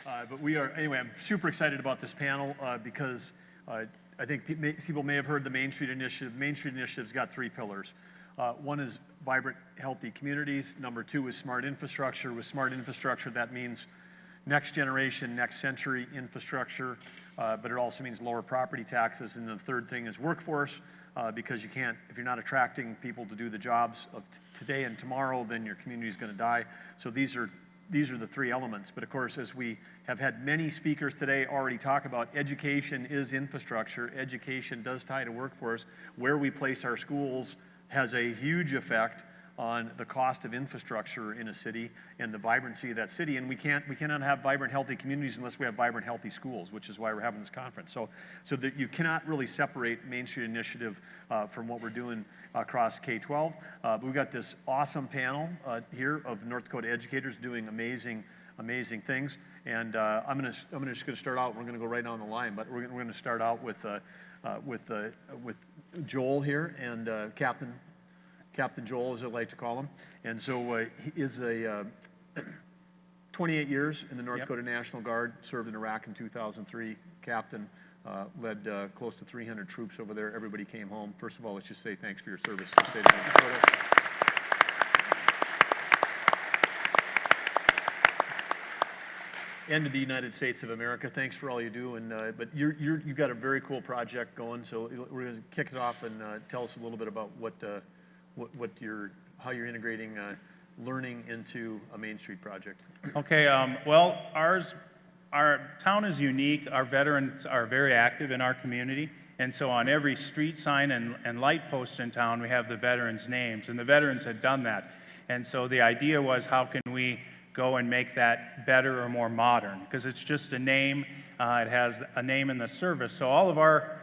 But anyway, I'm super excited about this panel because I think people may have heard the Main Street Initiative. Main Street Initiative's got 3 pillars. One is vibrant, healthy communities. Number 2 is smart infrastructure. With smart infrastructure, that means next generation, next century infrastructure, but it also means lower property taxes. And the third thing is workforce, because you can't, if you're not attracting people to do the jobs of today and tomorrow, then your community is going to die. So these are the 3 elements. But of course, as we have had many speakers today already talk about, education is infrastructure. Education does tie to workforce. Where we place our schools has a huge effect on the cost of infrastructure in a city and the vibrancy of that city. And we cannot have vibrant, healthy communities unless we have vibrant, healthy schools, which is why we're having this conference. So that you cannot really separate Main Street Initiative from what we're doing across K-12. But we've got this awesome panel here of North Dakota educators doing amazing things. And I'm just going to start out. We're going to go right down the line, but we're going to start out with Joel here and Captain Joel, as I like to call him. And so he is 28 years in the North Dakota National Guard, served in Iraq in 2003. Captain led close to 300 troops over there. Everybody came home. First of all, let's just say thanks for your service to the state of North Dakota. And to the United States of America. Thanks for all you do. And but you've got a very cool project going. So we're going to kick it off and tell us a little bit about how you're integrating learning into a Main Street project. Okay. Well, our town is unique. Our veterans are very active in our community. And so on every street sign and light post in town, we have the veterans' names. And the veterans had done that. And so the idea was, how can we go and make that better or more modern? Because it's just a name. It has a name in the service. So all of our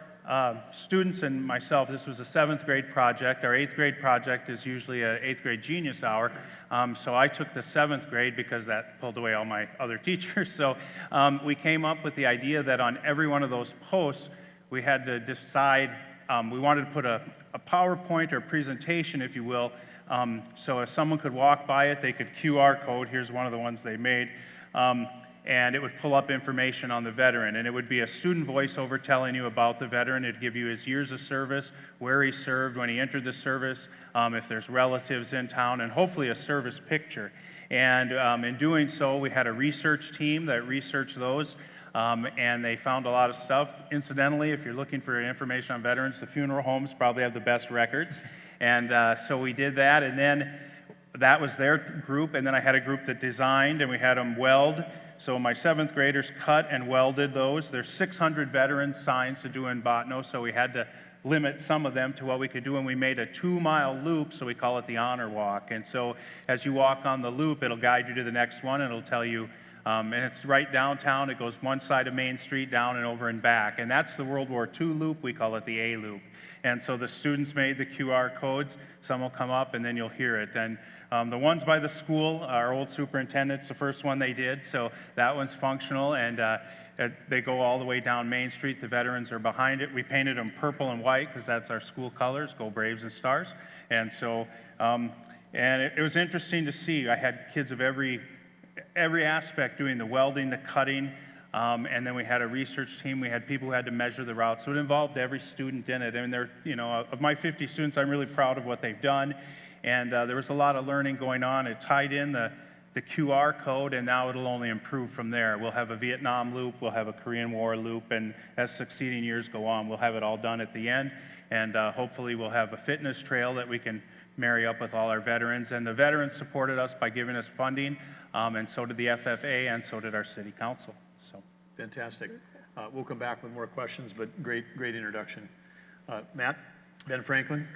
students and myself, this was a 7th grade project. Our 8th grade project is usually an 8th grade genius hour. So I took the 7th grade because that pulled away all my other teachers. So we came up with the idea that on every one of those posts, we had to decide, we wanted to put a PowerPoint or presentation, if you will. So if someone could walk by it, they could QR code. Here's one of the ones they made. And it would pull up information on the veteran. And it would be a student voiceover telling you about the veteran. It'd give you his years of service, where he served, when he entered the service, if there's relatives in town, and hopefully a service picture. And in doing so, we had a research team that researched those, and they found a lot of stuff. Incidentally, if you're looking for information on veterans, the funeral homes probably have the best records. And so we did that, and then that was their group, and then I had a group that designed, and we had them weld. So my 7th graders cut and welded those. There's 600 veterans signs to do in Bottineau, so we had to limit some of them to what we could do, and we made a 2-mile loop, so we call it the Honor Walk. And so as you walk on the loop, it'll guide you to the next one, and it'll tell you, and it's right downtown. It goes one side of Main Street, down and over and back. And that's the World War II loop. We call it the A loop. And so the students made the QR codes. Some will come up, and then you'll hear it. And the ones by the school, our old superintendent's the first one they did, so that one's functional, and they go all the way down Main Street. The veterans are behind it. We painted them purple and white because that's our school colors, Go Braves and Stars. And so, and it was interesting to see. I had kids of every aspect doing the welding, the cutting, and then we had a research team. We had people who had to measure the route, so it involved every student in it. And they're, of my 50 students, I'm really proud of what they've done. And there was a lot of learning going on. It tied in the QR code, and now it'll only improve from there. We'll have a Vietnam loop, we'll have a Korean War loop, and as succeeding years go on, we'll have it all done at the end. And hopefully we'll have a fitness trail that we can marry up with all our veterans. And the veterans supported us by giving us funding, and so did the FFA, and so did our city council. So fantastic. We'll come back with more questions, but great introduction. Matt, Ben Franklin.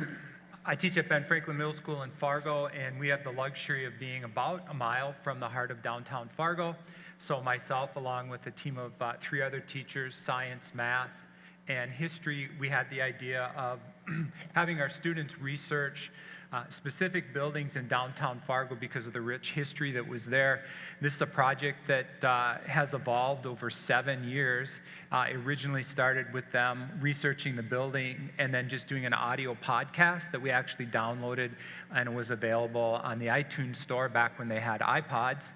I teach at Ben Franklin Middle School in Fargo, and we have the luxury of being about a mile from the heart of downtown Fargo. So myself, along with a team of 3 other teachers, science, math, and history, we had the idea of having our students research specific buildings in downtown Fargo because of the rich history that was there. This is a project that has evolved over 7 years. It originally started with them researching the building and then just doing an audio podcast that we actually downloaded, and it was available on the iTunes store back when they had iPods.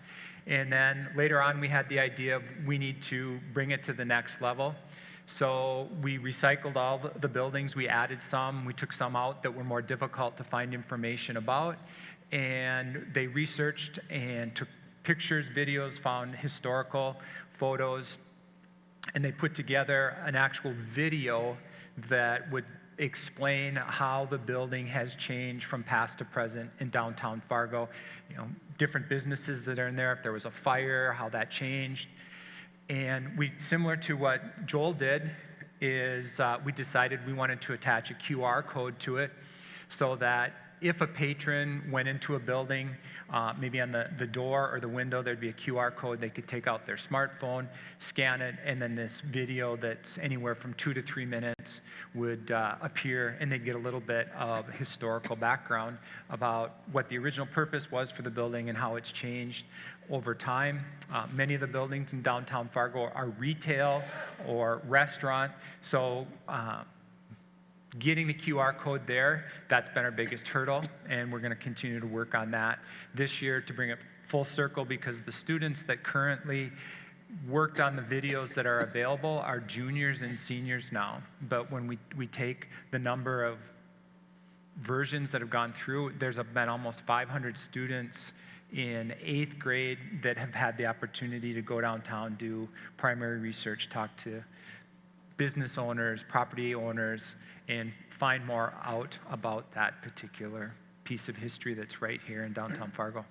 And then later on, we had the idea of we need to bring it to the next level. So we recycled all the buildings, we added some, we took some out that were more difficult to find information about, and they researched and took pictures, videos, found historical photos, and they put together an actual video that would explain how the building has changed from past to present in downtown Fargo. You know, different businesses that are in there, if there was a fire, how that changed. And we, similar to what Joel did, is we decided we wanted to attach a QR code to it so that if a patron went into a building, maybe on the door or the window, there'd be a QR code. They could take out their smartphone, scan it, and then this video that's anywhere from 2 to 3 minutes would appear, and they'd get a little bit of historical background about what the original purpose was for the building and how it's changed over time. Many of the buildings in downtown Fargo are retail or restaurant, so getting the QR code there, that's been our biggest hurdle, and we're going to continue to work on that this year to bring it full circle, because the students that currently worked on the videos that are available are juniors and seniors now. But when we take the number of versions that have gone through, there's been almost 500 students in 8th grade that have had the opportunity to go downtown, do primary research, talk to business owners, property owners, and find more out about that particular piece of history that's right here in downtown Fargo.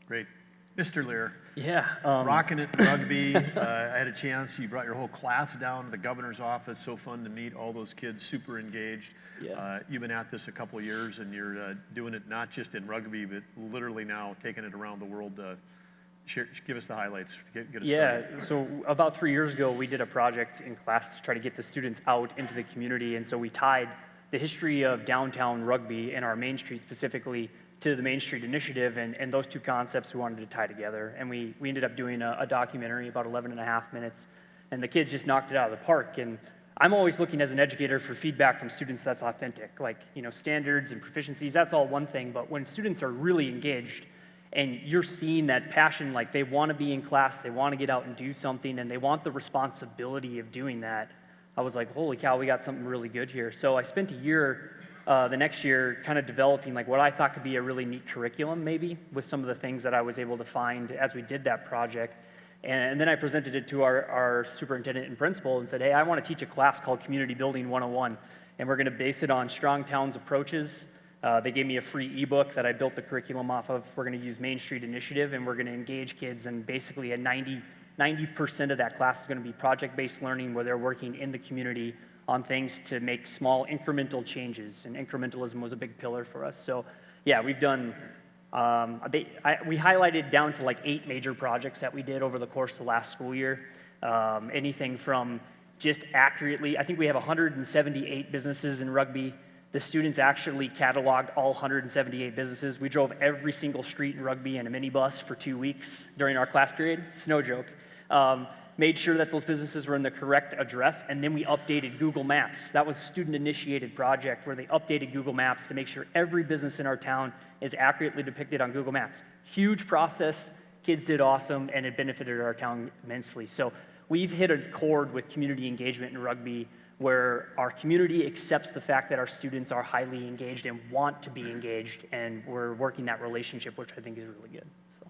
Great. Mr. Leier. Yeah. Rocking it in rugby. I had a chance. You brought your whole class down to the governor's office. So fun to meet all those kids, super engaged. Yeah. You've been at this a couple of years, and you're doing it not just in rugby, but literally now taking it around the world. Give us the highlights. Get us started. So about 3 years ago, we did a project in class to try to get the students out into the community, and so we tied the history of downtown rugby and our Main Street specifically to the Main Street Initiative, and those two concepts we wanted to tie together. And we ended up doing a documentary about 11 and a half minutes, and the kids just knocked it out of the park. And I'm always looking as an educator for feedback from students that's authentic. Like, you know, standards and proficiencies, that's all one thing, but when students are really engaged, and you're seeing that passion, like they want to be in class, they want to get out and do something, and they want the responsibility of doing that, I was like, holy cow, we got something really good here. So I spent a year, the next year, kind of developing like what I thought could be a really neat curriculum, maybe, with some of the things that I was able to find as we did that project. And then I presented it to our superintendent and principal and said, hey, I want to teach a class called Community Building 101, and we're going to base it on Strong Towns approaches. They gave me a free ebook that I built the curriculum off of. We're going to use Main Street Initiative, and we're going to engage kids, and basically 90% of that class is going to be project-based learning, where they're working in the community on things to make small incremental changes, and incrementalism was a big pillar for us. So yeah, we've done, we highlighted down to like 8 major projects that we did over the course of the last school year. Anything from just accurately, I think we have 178 businesses in Rugby. The students actually cataloged all 178 businesses. We drove every single street in Rugby in a minibus for 2 weeks during our class period. It's no joke. Made sure that those businesses were in the correct address, and then we updated Google Maps. That was a student-initiated project where they updated Google Maps to make sure every business in our town is accurately depicted on Google Maps. Huge process. Kids did awesome, and it benefited our town immensely. So we've hit a chord with community engagement in Rugby, where our community accepts the fact that our students are highly engaged and want to be engaged, and we're working that relationship, which I think is really good. So,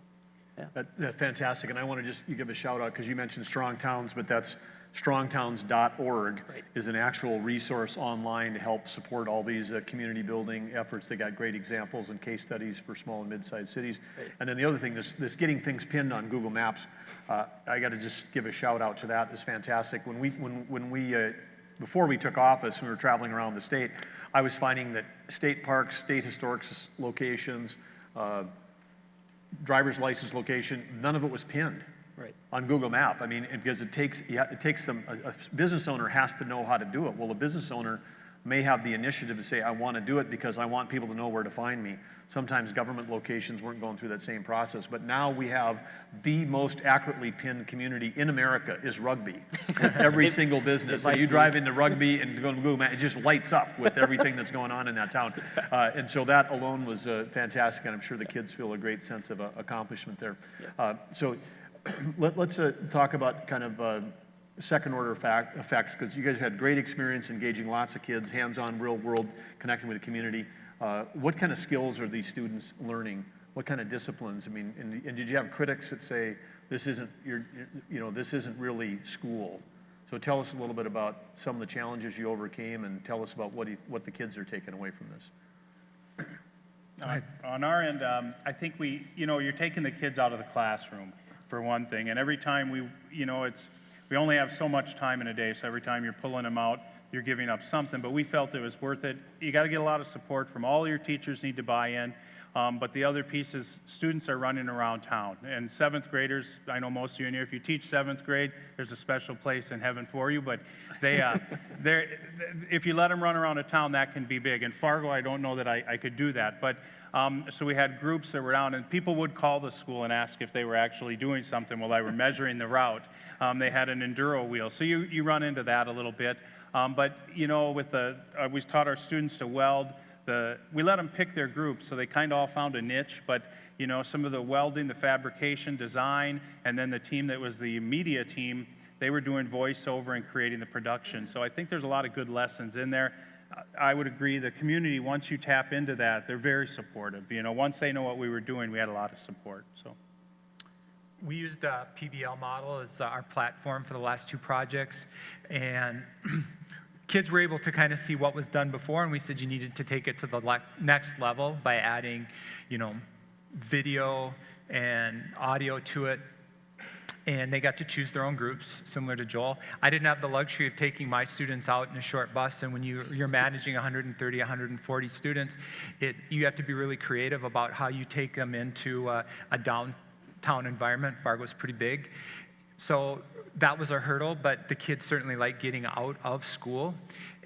yeah. That's fantastic, and I want to just give a shout out, because you mentioned Strong Towns, but that's strongtowns.org is an actual resource online to help support all these community building efforts. They got great examples and case studies for small and mid-sized cities. And then the other thing, this getting things pinned on Google Maps, I got to just give a shout out to that. It's fantastic. When we before we took office, we were traveling around the state, I was finding that state parks, state historic locations, driver's license location, none of it was pinned on Google Map. I mean, because it takes a business owner has to know how to do it. Well, a business owner may have the initiative to say, I want to do it because I want people to know where to find me. Sometimes government locations weren't going through that same process, but now we have the most accurately pinned community in America is Rugby. Every single business. So you drive into Rugby and go to Google Maps, it just lights up with everything that's going on in that town. And so that alone was fantastic, and I'm sure the kids feel a great sense of accomplishment there. So let's talk about kind of second order effects, because you guys had great experience engaging lots of kids, hands-on, real world, connecting with the community. What kind of skills are these students learning? What kind of disciplines? I mean, and did you have critics that say this isn't this isn't really school? So tell us a little bit about some of the challenges you overcame, and tell us about what the kids are taking away from this. On our end, I think you're taking the kids out of the classroom for one thing, and every time we only have so much time in a day, so every time you're pulling them out, you're giving up something, but we felt it was worth it. You got to get a lot of support from all your teachers, need to buy in, but the other piece is students are running around town, and seventh graders, I know most of you in here, if you teach seventh grade, there's a special place in heaven for you, but if you let them run around a town, that can be big. In Fargo, I don't know that I could do that, but so we had groups that were down, and people would call the school and ask if they were actually doing something while they were measuring the route. They had an enduro wheel, so you run into that a little bit. But we taught our students to weld. We let them pick their groups, so they kind of all found a niche. But some of the welding, the fabrication, design, and then the team that was the media team, they were doing voiceover and creating the production. So I think there's a lot of good lessons in there. I would agree, the community, once you tap into that, they're very supportive. Once they know what we were doing, we had a lot of support. So we used a PBL model as our platform for the last two projects, and kids were able to kind of see what was done before, and we said you needed to take it to the next level by adding, video and audio to it. And they got to choose their own groups, similar to Joel. I didn't have the luxury of taking my students out in a short bus, and when you're managing 130, 140 students, you have to be really creative about how you take them into a downtown environment. Fargo's pretty big. So that was a hurdle, but the kids certainly like getting out of school.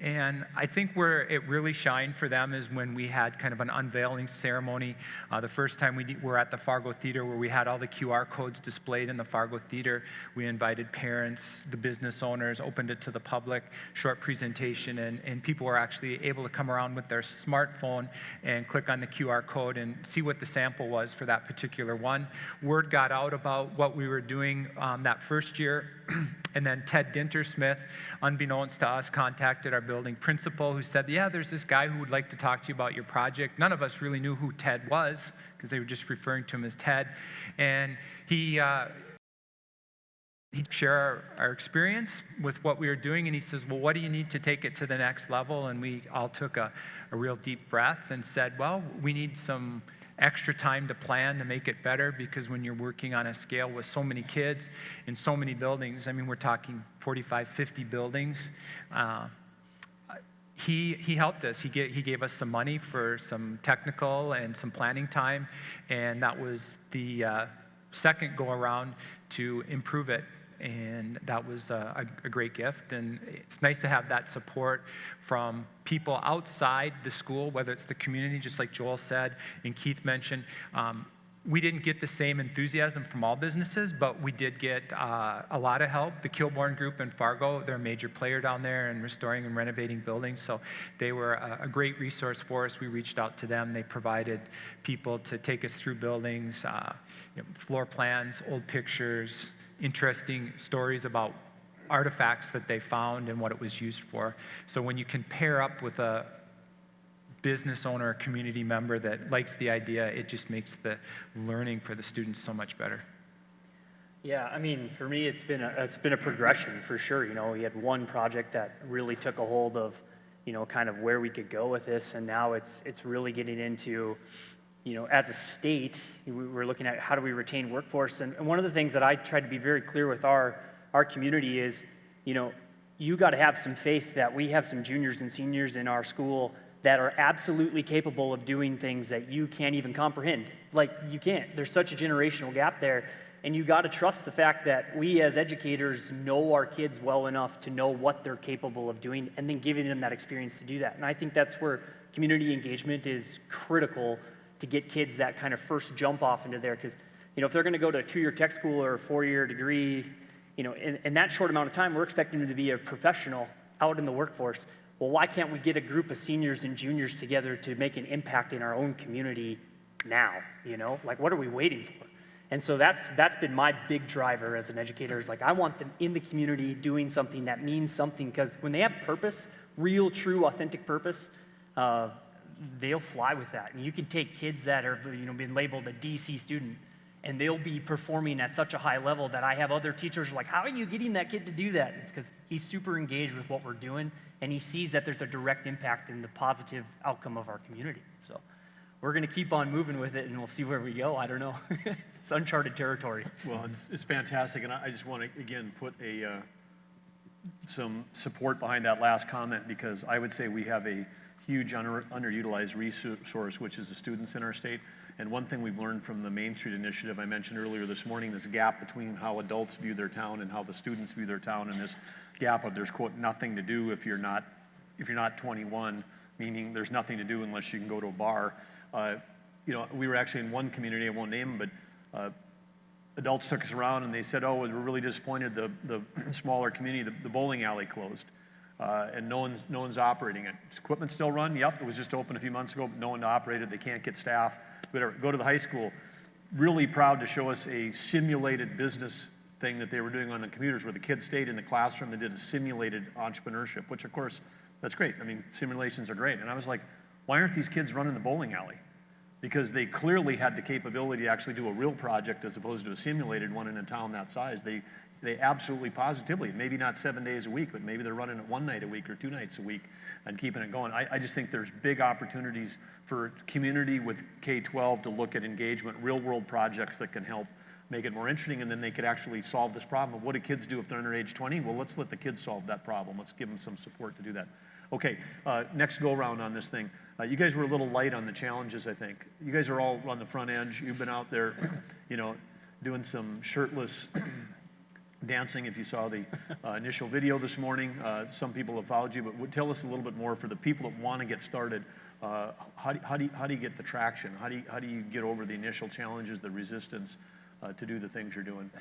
And I think where it really shined for them is when we had kind of an unveiling ceremony. The first time we were at the Fargo Theater, where we had all the QR codes displayed in the Fargo Theater. We invited parents, the business owners, opened it to the public, short presentation, and people were actually able to come around with their smartphone and click on the QR code and see what the sample was for that particular one. Word got out about what we were doing that first year. And then Ted Dintersmith, unbeknownst to us, contacted our building principal, who said, yeah, there's this guy who would like to talk to you about your project. None of us really knew who Ted was, because they were just referring to him as Ted. And he'd share our experience with what we were doing, and he says, well, what do you need to take it to the next level? And we all took a real deep breath and said, well, we need some extra time to plan to make it better, because when you're working on a scale with so many kids in so many buildings, I mean, we're talking 45, 50 buildings, he helped us. He gave us some money for some technical and some planning time, and that was the second go around to improve it. And that was a great gift, and it's nice to have that support from people outside the school, whether it's the community, just like Joel said and Keith mentioned. We didn't get the same enthusiasm from all businesses, but we did get a lot of help. The Kilbourne Group in Fargo, they're a major player down there in restoring and renovating buildings, so they were a great resource for us. We reached out to them. They provided people to take us through buildings, floor plans, old pictures, interesting stories about artifacts that they found and what it was used for. So when you can pair up with a business owner or community member that likes the idea, it just makes the learning for the students so much better. Yeah, I mean, for me, it's been a progression for sure. We had one project that really took a hold of, kind of where we could go with this, and now it's really getting into, as a state, we're looking at how do we retain workforce. And one of the things that I tried to be very clear with our community is, you got to have some faith that we have some juniors and seniors in our school that are absolutely capable of doing things that you can't even comprehend. Like, you can't. There's such a generational gap there. And you got to trust the fact that we as educators know our kids well enough to know what they're capable of doing and then giving them that experience to do that. And I think that's where community engagement is critical to get kids that kind of first jump off into there. Because, if they're going to go to a 2-year tech school or a 4-year degree, in that short amount of time, we're expecting them to be a professional out in the workforce. Well, why can't we get a group of seniors and juniors together to make an impact in our own community now? Like, what are we waiting for? And so that's been my big driver as an educator, is like, I want them in the community doing something that means something, because when they have purpose, real, true, authentic purpose, they'll fly with that. And you can take kids that are, been labeled a DC student, and they'll be performing at such a high level that I have other teachers like, how are you getting that kid to do that? It's because he's super engaged with what we're doing, and he sees that there's a direct impact in the positive outcome of our community. So we're going to keep on moving with it, and we'll see where we go. I don't know. It's uncharted territory. Well, it's fantastic, and I just want to, again, put some support behind that last comment, because I would say we have a huge underutilized resource, which is the students in our state. And one thing we've learned from the Main Street Initiative I mentioned earlier this morning, this gap between how adults view their town and how the students view their town, and this gap of there's, quote, nothing to do if you're not 21, meaning there's nothing to do unless you can go to a bar. We were actually in one community, I won't name them, but adults took us around and they said, oh, we're really disappointed the smaller community, the bowling alley closed, and no one's operating it. Does equipment still run? Yep, it was just open a few months ago, but no one operated. They can't get staff. Whatever. Go to the high school. Really proud to show us a simulated business thing that they were doing on the computers, where the kids stayed in the classroom and did a simulated entrepreneurship, which of course, that's great. I mean, simulations are great. And I was like, why aren't these kids running the bowling alley? Because they clearly had the capability to actually do a real project as opposed to a simulated one in a town that size. They absolutely positively, maybe not 7 days a week, but maybe they're running it 1 night a week or 2 nights a week and keeping it going. I just think there's big opportunities for community with K-12 to look at engagement, real world projects that can help make it more interesting, and then they could actually solve this problem of what do kids do if they're under age 20? Well, let's let the kids solve that problem. Let's give them some support to do that. Okay, next go around on this thing. You guys were a little light on the challenges, I think. You guys are all on the front edge. You've been out there, doing some shirtless dancing, if you saw the initial video this morning. Some people have followed you, but tell us a little bit more for the people that want to get started. How do you get the traction? How do you get over the initial challenges, the resistance to do the things you're doing?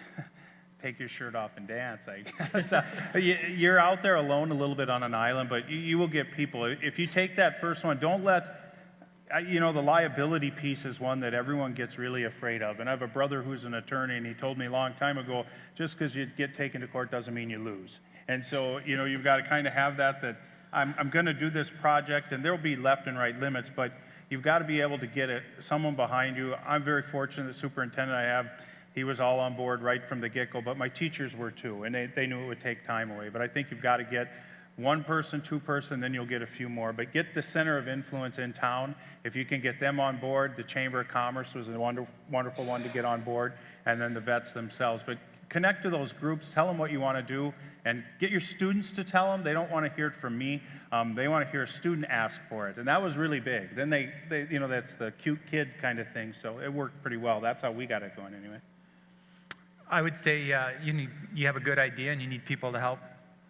Take your shirt off and dance, I guess. You're out there alone a little bit on an island, but you will get people. If you take that first one, don't let, the liability piece is one that everyone gets really afraid of. And I have a brother who's an attorney, and he told me a long time ago, just because you get taken to court doesn't mean you lose. And so, you've got to kind of have that I'm going to do this project, and there'll be left and right limits, but you've got to be able to get someone behind you. I'm very fortunate, the superintendent I have, he was all on board right from the get-go, but my teachers were too, and they knew it would take time away. But I think you've got to get one person, two person, then you'll get a few more. But get the center of influence in town. If you can get them on board, the Chamber of Commerce was a wonderful one to get on board, and then the vets themselves. But connect to those groups, tell them what you want to do, and get your students to tell them. They don't want to hear it from me. They want to hear a student ask for it, and that was really big. Then they that's the cute kid kind of thing, so it worked pretty well. That's how we got it going anyway. I would say you have a good idea and you need people to help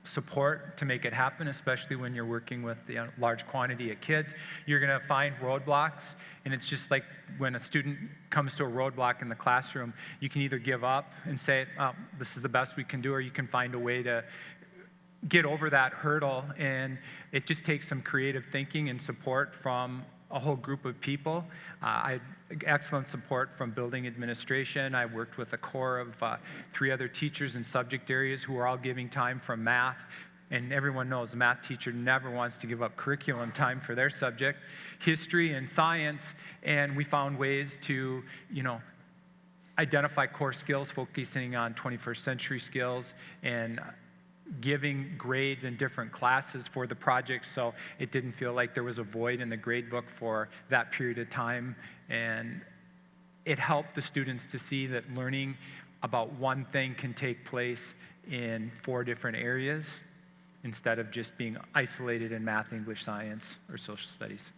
support to make it happen, especially when you're working with a large quantity of kids. You're going to find roadblocks, and it's just like when a student comes to a roadblock in the classroom, you can either give up and say, oh, this is the best we can do, or you can find a way to get over that hurdle, and it just takes some creative thinking and support from a whole group of people. I had excellent support from building administration. I worked with a core of 3 other teachers in subject areas who are all giving time from math. And everyone knows a math teacher never wants to give up curriculum time for their subject, history and science. And we found ways to, identify core skills, focusing on 21st century skills, and giving grades in different classes for the project, so it didn't feel like there was a void in the grade book for that period of time. And it helped the students to see that learning about one thing can take place in 4 different areas instead of just being isolated in math, English, science, or social studies.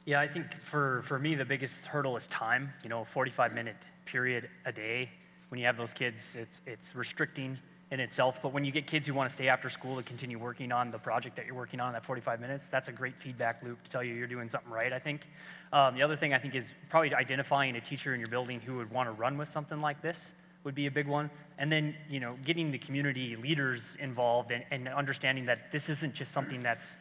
Yeah, I think for me, the biggest hurdle is time. 45-minute period a day when you have those kids, it's restricting in itself. But when you get kids who want to stay after school to continue working on the project that you're working on in that 45 minutes, that's a great feedback loop to tell you you're doing something right, I think. The other thing I think is probably identifying a teacher in your building who would want to run with something like this would be a big one. And then, getting the community leaders involved and understanding that this isn't just something that's,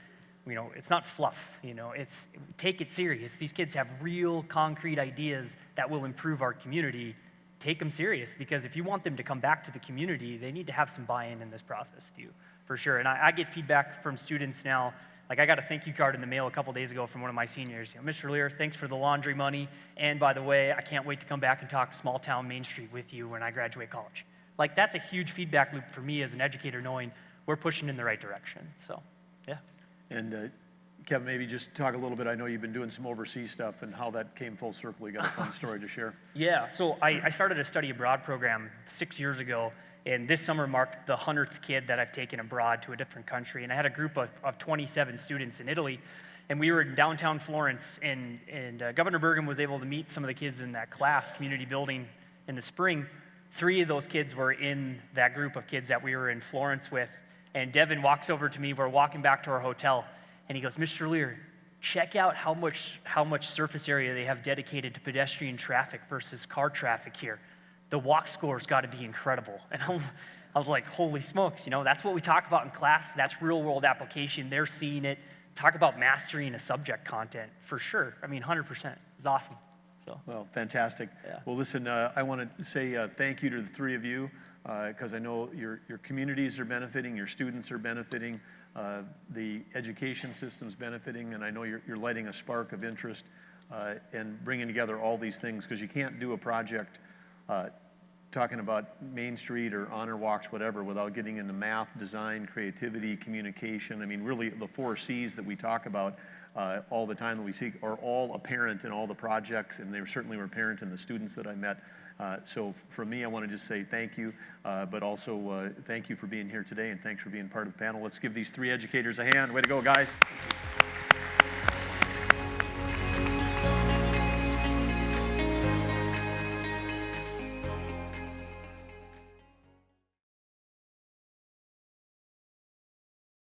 it's not fluff, it's take it serious. These kids have real concrete ideas that will improve our community. Take them serious, because if you want them to come back to the community, they need to have some buy-in in this process too, for sure. And I get feedback from students now. Like, I got a thank you card in the mail a couple days ago from one of my seniors. Mr. Leier, thanks for the laundry money. And by the way, I can't wait to come back and talk small town Main Street with you when I graduate college. Like, that's a huge feedback loop for me as an educator, knowing we're pushing in the right direction. So, yeah. And Kevin, maybe just talk a little bit. I know you've been doing some overseas stuff and how that came full circle. You got a fun story to share. Yeah, so I started a study abroad program 6 years ago, and this summer marked the 100th kid that I've taken abroad to a different country. And I had a group of 27 students in Italy, and we were in downtown Florence, and Governor Bergen was able to meet some of the kids in that class, community building, in the spring. 3 of those kids were in that group of kids that we were in Florence with, and Devin walks over to me. We're walking back to our hotel, and he goes, Mr. Leier, check out how much surface area they have dedicated to pedestrian traffic versus car traffic here. The walk score's got to be incredible. And I was like, holy smokes, that's what we talk about in class. That's real world application. They're seeing it. Talk about mastering a subject content, for sure. I mean, 100%. It's awesome. So. Well, fantastic. Yeah. Well, listen, I want to say thank you to the 3 of you, because I know your communities are benefiting, your students are benefiting, the education system's benefiting, and I know you're lighting a spark of interest and bringing together all these things, because you can't do a project talking about Main Street or honor walks, whatever, without getting into math, design, creativity, communication. I mean, really, the 4 C's that we talk about all the time that we see are all apparent in all the projects, and they certainly were apparent in the students that I met. So for me, I want to just say thank you, but also thank you for being here today, and thanks for being part of the panel. Let's give these 3 educators a hand. Way to go, guys.